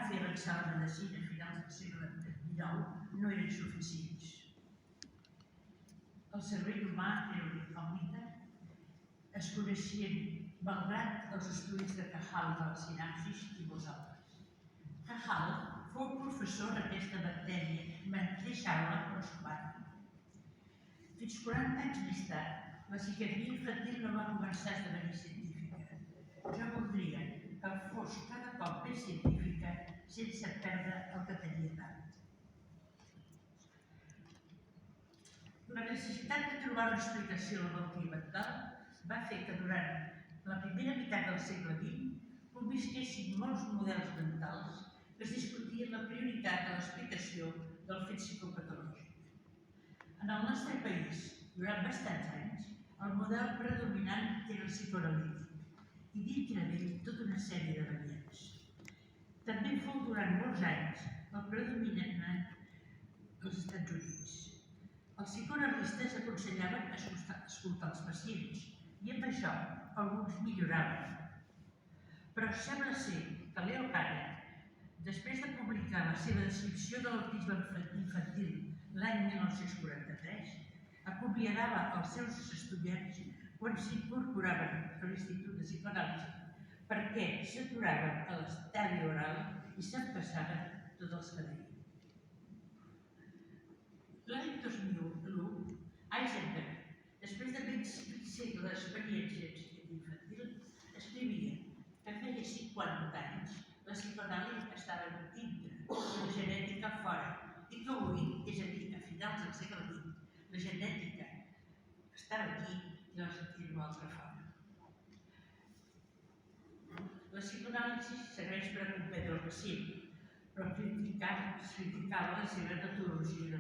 fer avançar la medicina a finals del segle XIX no eren suficients. El cervell humà era una incògnita. Es coneixien malgrat els estudis de Cajal de la sinapsis i molts altres. Cajal fou professor d'aquesta matèria mentre deixava prosperar. Fins 40 anys més tard, la psiquiatria infantil no va començar a esdevenir científica. Jo voldria que fos cada cop més científica sense perdre el que tenia tant. La necessitat de trobar una explicació a la malaltia mental va fer que durant la primera meitat del segle XX convisquessin molts models mentals que es discutien la prioritat de l'explicació del fet psicopatològic. En el nostre país, durant bastants anys, el model predominant era el psicoanalític i dintre d'ell tota una sèrie de variants. També fou durant molts anys el predominant als Estats Units. Els psicoanalistes aconsellaven escoltar els pacients i amb això alguns milloraven. Però sembla ser que Leo Kanner, després de publicar la seva descripció de l'autisme infantil l'any 1943, acomiadava els seus estudiants quan s'incorporaven a l'Institut de Psicoanàlisi perquè s'aturaven a l'estadi oral i s'empassaven tots els que deien. L'any 2001, Eisenberg, després de 20 segles d'experiència en psiquiatria infantil, escrivia que feia 50 anys la psicoanàlisi estava dintre i la genètica fora i que avui, és a dir, a finals del segle XX, la genètica estava aquí i la altra fora. La psicoanàlisi serveix per a comprendre el pacient, però criticava la seva metodologia de